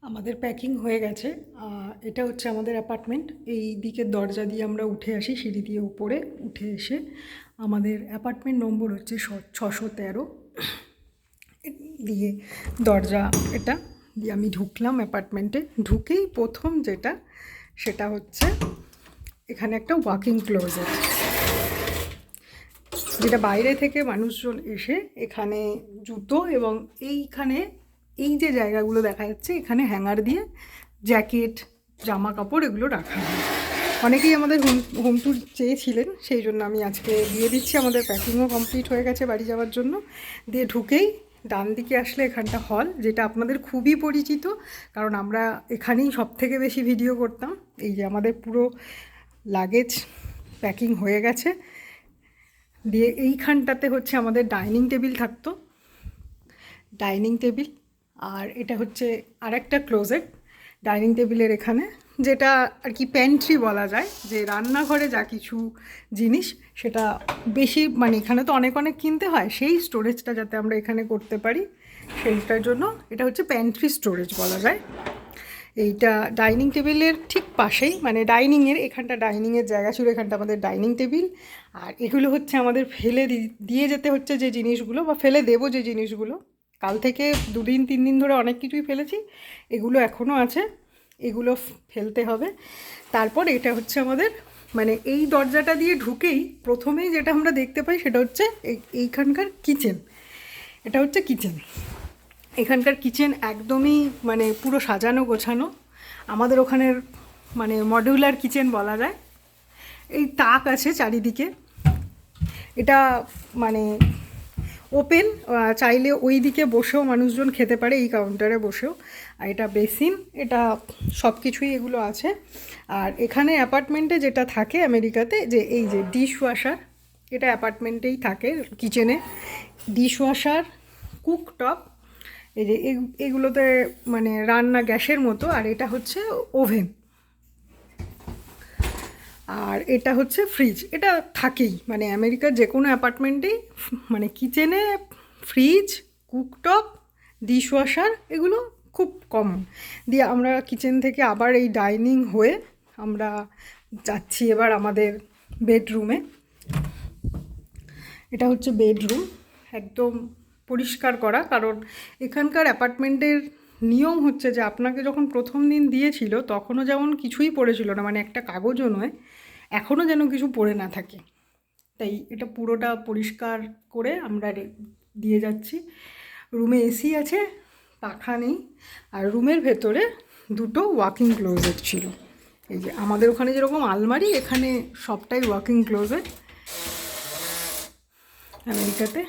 আমাদের প্যাকিং হয়ে গেছে। এটা হচ্ছে আমাদের অ্যাপার্টমেন্ট। এই দিকের দরজা দিয়ে আমরা উঠে আসি, সিঁড়ি দিয়ে উপরে উঠে এসে আমাদের অ্যাপার্টমেন্ট নম্বর হচ্ছে 613 দিয়ে দরজা এটা দিয়ে আমি ঢুকলাম অ্যাপার্টমেন্টে। ঢুকেই প্রথম সেটা হচ্ছে এখানে একটা ওয়াকিং ক্লোজেট, যেটা বাইরে থেকে মানুষজন এসে এখানে জুতো এবং এইখানে এই যে জায়গাগুলো দেখা যাচ্ছে এখানে হ্যাঙ্গার দিয়ে জ্যাকেট, জামা কাপড় এগুলো রাখা হয়। অনেকেই আমাদের হোম ট্যুর চেয়েছিলেন, সেই জন্য আমি আজকে দিয়ে দিচ্ছি। আমাদের প্যাকিংও কমপ্লিট হয়ে গেছে বাড়ি যাওয়ার জন্য। দিয়ে ঢুকেই ডান দিকে আসলে এখানটা হল, যেটা আপনাদের খুবই পরিচিত, কারণ আমরা এখানেই সব থেকে বেশি ভিডিও করতাম। এই যে আমাদের পুরো লাগেজ প্যাকিং হয়ে গেছে। দিয়ে এইখানটাতে হচ্ছে আমাদের ডাইনিং টেবিল থাকতো, ডাইনিং টেবিল। আর এটা হচ্ছে আরেকটা ক্লোজেট ডাইনিং টেবিলের এখানে, যেটা আর কি প্যান্ট্রি বলা যায়, যে রান্নাঘরে যা কিছু জিনিস সেটা বেশি মানে এখানে তো অনেক অনেক কিনতে হয়, সেই স্টোরেজটা যাতে আমরা এখানে করতে পারি সেইটার জন্য এটা হচ্ছে প্যান্ট্রি স্টোরেজ বলা যায়। এইটা ডাইনিং টেবিলের ঠিক পাশেই, মানে ডাইনিংয়ের এখানটা ডাইনিংয়ের জায়গা ছিল, এখানটা আমাদের ডাইনিং টেবিল। আর এগুলো হচ্ছে আমাদের ফেলে দিয়ে যেতে হচ্ছে যে জিনিসগুলো, বা ফেলে দেবো যে জিনিসগুলো। কাল থেকে 2 দিন 3 দিন ধরে অনেক কিছুই ফেলেছি, এগুলো এখনও আছে, এগুলো ফেলতে হবে। তারপর এটা হচ্ছে আমাদের মানে এই দরজাটা দিয়ে ঢুকেই প্রথমেই যেটা আমরা দেখতে পাই সেটা হচ্ছে এইখানকার কিচেন। এটা হচ্ছে কিচেন। এখানকার কিচেন একদমই মানে পুরো সাজানো গোছানো, আমাদের ওখানের মানে মডিউলার কিচেন বলা যায়। এই তাক আছে চারিদিকে, এটা মানে ওপেন, চাইলে ওই দিকে বসেও মানুষজন খেতে পারে, এই কাউন্টারে বসেও। আর এটা বেসিন, এটা সব কিছুই এগুলো আছে। আর এখানে অ্যাপার্টমেন্টে যেটা থাকে আমেরিকাতে, যে এই যে ডিশ ওয়াশার, এটা অ্যাপার্টমেন্টেই থাকে কিচেনে। ডিশ ওয়াশার, কুকটপ, এই যে এগুলোতে মানে রান্না গ্যাসের মতো। আর এটা হচ্ছে ওভেন, আর এটা হচ্ছে ফ্রিজ। এটা থাকেই মানে আমেরিকার যে কোনো অ্যাপার্টমেন্টেই, মানে কিচেনে ফ্রিজ, কুকটপ, ডিশওয়াশার এগুলো খুব কমন। দিয়ে আমরা কিচেন থেকে আবার এই ডাইনিং হয়ে আমরা যাচ্ছি এবার আমাদের বেডরুমে। এটা হচ্ছে বেডরুম, একদম পরিষ্কার করা, কারণ এখানকার অ্যাপার্টমেন্টের নিয়ম হচ্ছে যে আপনাকে যখন প্রথম দিন দিয়েছিল তখনও যেমন কিছুই পড়েছিল না, মানে একটা কাগজও নয়, এখনও যেন কিছু পড়ে না থাকে। তাই এটা পুরোটা পরিষ্কার করে আমরা দিয়ে যাচ্ছি। রুমে এসি আছে, পাখা নেই। আর রুমের ভেতরে 2টো ওয়াকিং ক্লোজেট ছিল। এই যে আমাদের ওখানে যেরকম আলমারি, এখানে সবটাই ওয়াকিং ক্লোজেট আমেরিকাতে।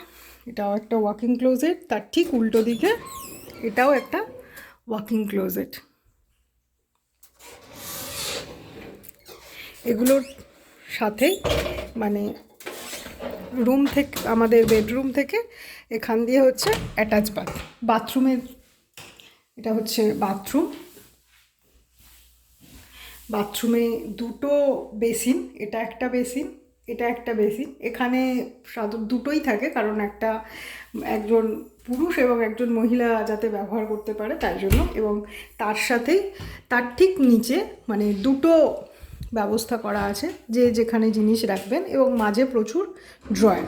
এটাও একটা ওয়াকিং ক্লোজেট, তার ঠিক উল্টো দিকে এটাও একটা ওয়াকিং ক্লোজেট। এগুলোর সাথেই মানে রুম থেকে, আমাদের বেডরুম থেকে এখান দিয়ে হচ্ছে অ্যাটাচ বাথরুমের, এটা হচ্ছে বাথরুম। বাথরুমে 2টো বেসিন, এটা একটা বেসিন, এটা একটা বেসিন। এখানে দুটোই থাকে, কারণ একজন পুরুষ এবং একজন মহিলা যাতে ব্যবহার করতে পারে তাই জন্য। এবং তার সাথেই তার ঠিক নিচে মানে 2টো ব্যবস্থা করা আছে, যে যেখানে জিনিস রাখবেন, এবং মাঝে প্রচুর ড্রয়ার।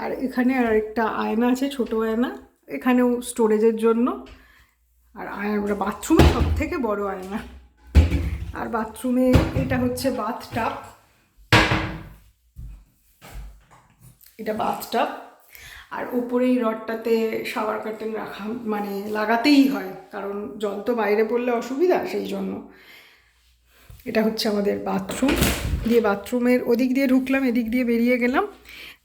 আর এখানে আর একটা আয়না আছে, ছোটো আয়না, এখানেও স্টোরেজের জন্য। আর বাথরুমে সব থেকে বড় আয়না। আর বাথরুমে এটা হচ্ছে বাথটাব, এটা বাথটাব। আর ওপরে এই রডটাতে শাওয়ার কার্টেন রাখা মানে লাগাতেই হয়, কারণ জল তো বাইরে পড়লে অসুবিধা, সেই জন্য। এটা হচ্ছে আমাদের বাথরুম। দিয়ে বাথরুমের ওদিক দিয়ে ঢুকলাম, এদিক দিয়ে বেরিয়ে গেলাম।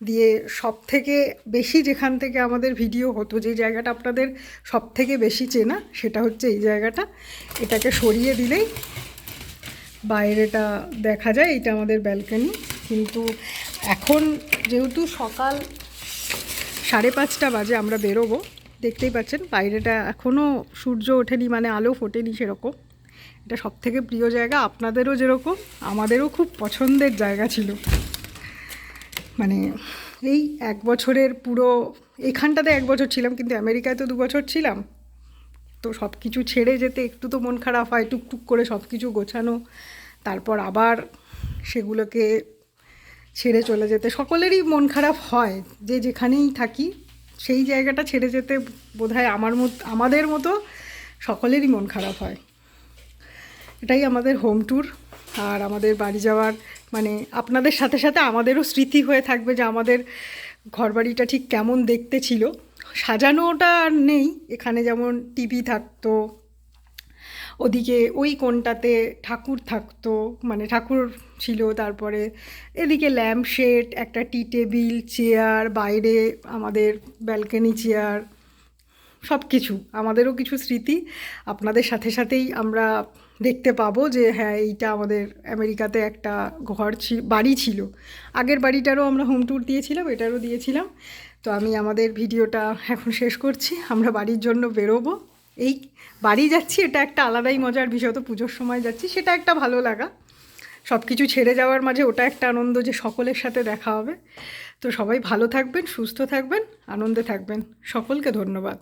দিয়ে সব থেকে বেশি যেখান থেকে আমাদের ভিডিও হতো, যে জায়গাটা আপনাদের সব থেকে বেশি চেনা, সেটা হচ্ছে এই জায়গাটা। এটাকে সরিয়ে দিলেই বাইরেটা দেখা যায়, এটা আমাদের ব্যালকনি। কিন্তু এখন যেহেতু সকাল 5:30 বাজে, আমরা বেরোবো, দেখতেই পাচ্ছেন বাইরেটা এখনও সূর্য ওঠেনি, মানে আলো ফোটেনি সেরকম। এটা সব থেকে প্রিয় জায়গা, আপনাদেরও যেরকম আমাদেরও খুব পছন্দের জায়গা ছিল। মানে এই 1 বছরের পুরো, এখানটাতে 1 বছর ছিলাম, কিন্তু আমেরিকায় তো 2 বছর ছিলাম। তো সব কিছু ছেড়ে যেতে একটু তো মন খারাপ হয়, টুকটুক করে সব কিছু গোছানো, তারপর আবার সেগুলোকে ছেড়ে চলে যেতে সকলেরই মন খারাপ হয়, যে যেখানেই থাকি সেই জায়গাটা ছেড়ে যেতে বোধহয় আমাদের মতো সকলেরই মন খারাপ হয়। এটাই আমাদের হোম ট্যুর। আর আমাদের বাড়ি যাওয়ার মানে আপনাদের সাথে সাথে আমাদেরও স্মৃতি হয়ে থাকবে যে আমাদের ঘরবাড়িটা ঠিক কেমন দেখতে ছিল। সাজানোটা আর নেই, এখানে যেমন টিভি থাকতো, ওদিকে ওই কোণটাতে ঠাকুর থাকতো, মানে ঠাকুর ছিল, তারপরে এদিকে ল্যাম্পশেড, একটা টি টেবিল, চেয়ার, বাইরে আমাদের ব্যালকনি চেয়ার, সব কিছু আমাদেরও কিছু স্মৃতি আপনাদের সাথে সাথেই আমরা দেখতে পাবো যে হ্যাঁ এইটা আমাদের আমেরিকাতে একটা বাড়ি ছিল। আগের বাড়িটারও আমরা হোম ট্যুর দিয়েছিলাম, এটারও দিয়েছিলাম। তো আমি আমাদের ভিডিওটা এখন শেষ করছি, আমরা বাড়ির জন্য বেরোবো। এই বাড়ি যাচ্ছি, এটা একটা আলাদাই মজার বিষয়, তো পুজোর সময় যাচ্ছি সেটা একটা ভালো লাগা, সব কিছু ছেড়ে যাওয়ার মাঝে ওটা একটা আনন্দ যে সকলের সাথে দেখা হবে। তো সবাই ভালো থাকবেন, সুস্থ থাকবেন, আনন্দে থাকবেন। সকলকে ধন্যবাদ।